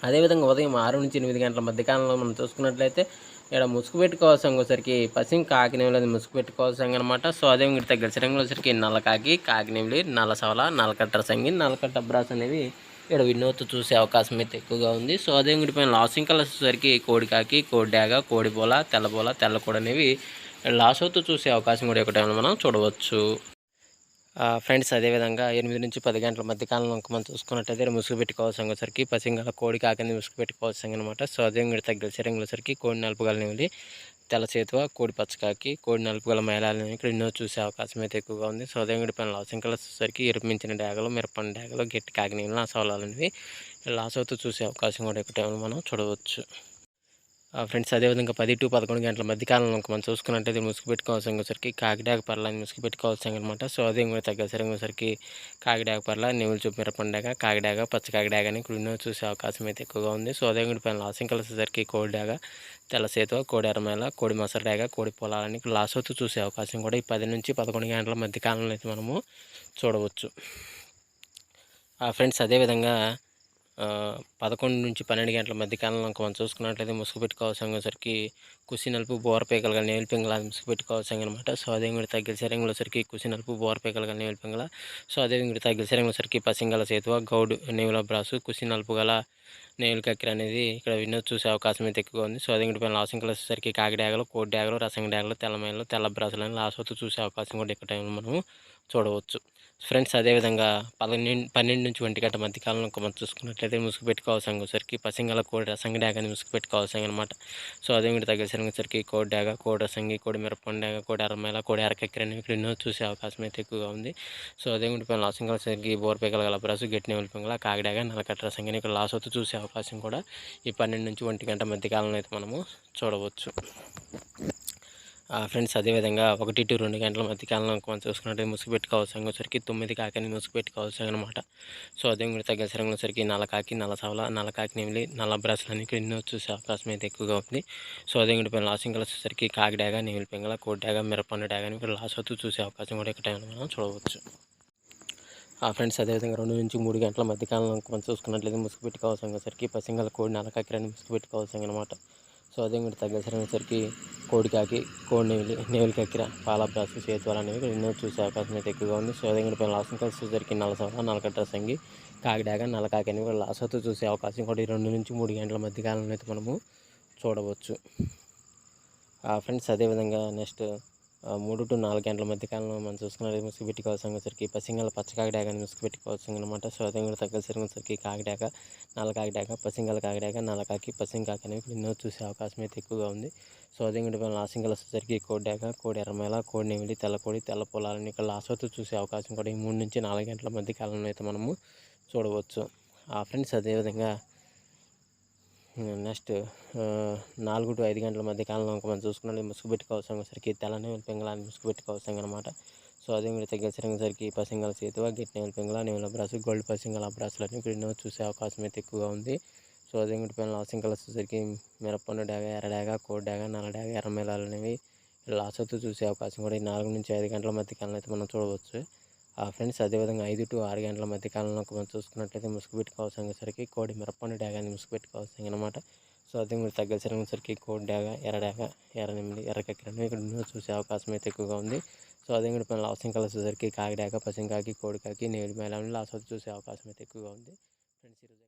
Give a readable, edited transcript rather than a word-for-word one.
అదేవిధంగా ఉదయం 6-8 గంటల మధ్య కాలంలో మనం చూసుకున్నట్లయితే ఇక్కడ ముసుగుపెట్టి కోసంగా వచ్చరికి పశ్చిమ కాకినేవులు ముసుగుపెట్టి కోసంగా అనమాట. సో అదే ఇంకటి దగ్గర శ్రీరంగంలో వచ్చరికి నల్లకాకి, కాకినేవులి, నల్లసవల, నల్లకట్ట సంగి, నల్లకట్ట బ్రాస్ అనేవి ఇక్కడ వినోద్ చూసే అవకాశం అయితే ఎక్కువగా ఉంది. సో అదే ఇంకటి పైన లాసింగ్ కలర్స్ వచ్చరికి కోడికాకి, కోడిడాగ, కోడిబోల, తెల్లబోల, తెల్లకోడ అనేవి లాస్ అవుతూ చూసే అవకాశం కూడా ఒక టైంలో మనం చూడవచ్చు. ఫ్రెండ్స్ అదేవిధంగా 8-10 గంటల మధ్య కాలంలో మనం చూసుకున్నట్టయితే ముసుగు పెట్టుకోవాల్సిన వచ్చరికి పసింగల కోడి కాకని ముసుగు పెట్టుకోవాల్సిన అనమాట. సో అదే ఇంకటి తగ్గ శరీరంలో సరికి కోడి నలుపుగలనివి, తెల్ల చేతువ, కోడి పచ్చకాకి, కోడి నలుపుగల మేళాలని ఇక్కడ ఎన్నో చూసే అవకాశం అయితే ఎక్కువగా ఉంది. సో అదే ఇంకటి పైన లాసింగ్ కలర్స్ వచ్చరికి ఎరుపించిన డాగలు, మిరపండి డాగలు, గట్టి కాకినీళ్ళు, అసవలాలనేవి లాస్ అవుతూ చూసే అవకాశం కూడా ఎక్కువ టైంలో మనం చూడవచ్చు. ఫ్రెండ్స్ అదేవిధంగా 10-11 గంటల మధ్య కాలంలో మనం చూసుకున్నట్టయితే ముసుగు పెట్టుకోవాల్సిన వచ్చరికి కాకిడాక పర్లని ముసుగు పెట్టుకోవాల్సిన అనమాట. సో అదే కూడా తగ్గ సరికి కాకిడాక పర్ల, నెవులు చూపు మిరపండాక, కాకిడాక, పచ్చ కాకిడాక అని ఇక్కడ చూసే అవకాశం అయితే ఎక్కువగా ఉంది. సో అదే కూడా పైన లాసింగ్ కలిసేసరికి కోడిడాక, తెల్ల సేతువ, కోడి ఎర్రమేళ, కోడి మసరడాక, కోడి పొలాలని లాస్ అవుతూ చూసే అవకాశం కూడా ఈ 10-11 గంటల మధ్య కాలంలో అయితే మనము చూడవచ్చు. ఫ్రెండ్స్ అదేవిధంగా 11-12 గంటల మధ్య కాలంలో మనం చూసుకున్నట్లయితే ముసుగు పెట్టుకోవాల్సిన సరికి కుసి నలుపు బోరపేకలు కానీ నేల పింగళ ముసుగు పెట్టుకోవాల్సిన అనమాట. సో అదే ఇంకటి తగ్గిన శరీరంలో సరికి కుసి నలుపు బోరపేకలు కానీ నేల పింగళ. సో అదే ఇంకటి తగ్గిన శరీరంలో సరికి పసింగల సేతువ, గౌడు, నేవుల బ్రాసు, కుసి నలుపు గల నేవుల కక్కిర అనేది ఇక్కడ వినోద్ చూసే అవకాశం అయితే ఎక్కువగా ఉంది. సో అదే ఇంకటి పైన లాసింగ్ వచ్చేసరికి కాకి డాగలు, కోడి డాగలు, రసంగ డాగలు, తెల్లమైలు, తెల్ల బ్రాసులు అని లాస్ అవుతూ చూసే అవకాశం కూడా ఎక్కువ టైంలో మనము చూడవచ్చు. ఫ్రెండ్స్ అదేవిధంగా 12-1 గంట మధ్య కాలంలో మనం చూసుకున్నట్లయితే ముసుగు పెట్టుకోవాల్సిన వచ్చరికి పసింగల కోడి రసంగి డాగని ముసుగు పెట్టుకోవాల్సిన అనమాట. సో అదే ఇంకటి తగ్గసరికి కోడి డాగ, కోడి రసంగి, కోడి మిరపండాగ, కోడి అరమేల, కోడి అరకెక్కర అనేవి ఇక్కడ ఎన్నో చూసే అవకాశం అయితే ఎక్కువగా ఉంది. సో అదే ఇంకటి పైన లాసింగ్ వచ్చరికి బోర్పేకల గల బ్రాసు, గట్టి నెవల పింగళ, కాకిడాగ, నల్లకట్ట రసంగిని ఇక్కడ లాస్ అవుతూ చూసే అవకాశం కూడా ఈ 12-1 గంట మధ్య కాలంలో అయితే మనము చూడవచ్చు. ఫ్రెండ్స్ అదేవిధంగా 1-2 గంటల మధ్య కాలంలో మనం చూసుకున్నట్టు ముసుగు పెట్టుకోవాల్సిన వచ్చరికి 9 కాకని ముసుగు పెట్టుకోవాల్సిన అనమాట. సో అదే ఇంకటి తగ్గ శరంలో సరికి నల్లకాకి, నల్లసవల, నల్లకాకి నెమిలి, నల్ల బ్రాసులు అని ఎన్నో చూసే అవకాశం అయితే ఎక్కువగా ఉంది. సో అదే ఇంకటి పైన లాసింగ్ కలర్స్ వచ్చేసరికి కాకి డాగ, నెమిలి పింగళ, కోడి డాగ, మిరపండు డాగ అని ఇక్కడ లాస్ అవుతూ చూసే అవకాశం కూడా ఇక్కడ మనం చూడవచ్చు. ఫ్రెండ్స్ అదేవిధంగా 2-3 గంటల మధ్య కాలంలో మనం చూసుకున్నట్లయితే ముసుగు పెట్టుకోవాల్సిన సరికి పసింగల కోడి నల్లకాకిరని ముసుగు పెట్టుకోవాల్సిన అనమాట. సో అదే ఇంకటి తగ్గసరికి కోడికాకి, కోడి నెవిలి కక్కిర, పాల బ్రాసు, సేతువాలు అనేవి ఇక్కడ ఎన్నో చూసే అవకాశం అయితే ఎక్కువగా ఉంది. సో అదే ఇంకటి పైన లాసింగ్ కలిసేసరికి నల్లసవల, నల్లకట్ట సంగి, కాకిడాక, నల్లకాకి అనేవి కూడా లాస్ అవుతూ చూసే అవకాశం కూడా ఈ 2-3 గంటల మధ్య కాలంలో అయితే మనము చూడవచ్చు. ఫ్రెండ్స్ అదేవిధంగా నెక్స్ట్ 3-4 గంటల మధ్య కాలంలో మనం చూసుకున్నట్లయితే ముసుగు పెట్టుకోవాల్సిన వచ్చరికి పసింగల పచ్చకాకి డాగని ముసుగు పెట్టుకోవాల్సిన అనమాట. సో అదే కూడా తగ్గసరికి కాకిడాక, నల్లకాకి డాక, పసింగల కాకిడాక, నల్లకాకి, పసింగాకి అనేవి ఇప్పుడు ఎన్నో చూసే అవకాశం అయితే ఎక్కువగా ఉంది. సో అదే కూడా లాసింగ్ వచ్చేసరికి కోడి డాక, కోడి ఎర్రమేల, కోడి నెమిలి, తెల్లకోడి, తెల్ల పొలాలని ఇక్కడ లాస్ అవుతూ చూసే అవకాశం కూడా ఈ 3-4 గంటల మధ్య కాలంలో అయితే మనము చూడవచ్చు. ఫ్రెండ్స్ అదేవిధంగా నెక్స్ట్ 4-5 గంటల మధ్య కాలంలో మనం చూసుకున్నట్టు ముసుగు పెట్టుకోవాల్సిన సరికి తెల్ల నెమలి పింగళాన్ని ముసుగు పెట్టుకోవాల్సిన అనమాట. సో అదే కూడా తగ్గసరికి పసింగల చేతువ, గిట్టి నెమలి పింగళ, నెమల బ్రాసు, గోల్డ్ పసింగల బ్రాసులు అని ఇక్కడ ఎన్నో చూసే అవకాశం అయితే ఎక్కువగా ఉంది. సో అదే కూడా పైన లాసింగ్ కలర్స్ వచ్చేసరికి మిరపండు డాగ, ఎర్ర డాగ, కోడి డాగ, నల్ల డాగ, ఎర్రమేళాలు అనేవి లాస్ అవుతూ చూసే అవకాశం కూడా ఈ 4-5 గంటల మధ్య కాలంలో అయితే మనం చూడవచ్చు. ఫ్రెండ్స్ అదేవిధంగా 5-6 గంటల మధ్య కాలంలో మనం చూసుకున్నట్లయితే ముసుగు పెట్టుకోవాల్సిన సరికి కోడి మిరపండు డాగాని ముసుగు పెట్టుకోవాల్సిన అనమాట. సో అదే మీరు తగ్గసరికి సరికి కోడి డాగ, ఎర్ర డాగ, ఎర్ర నెమిలి, ఎర్ర కక్కిరని ఇక్కడ ఎన్నో చూసే అవకాశం అయితే ఎక్కువగా ఉంది. సో అదే కూడా పైన లాసింగ్ కలర్స్ వచ్చేసరికి కాకిడాక, పసింగాకి, కోడికాకి, నేవులి మేళాన్ని లాస్ అవుతూ చూసే అవకాశం అయితే ఎక్కువగా ఉంది. ఫ్రెండ్స్ ఈరోజు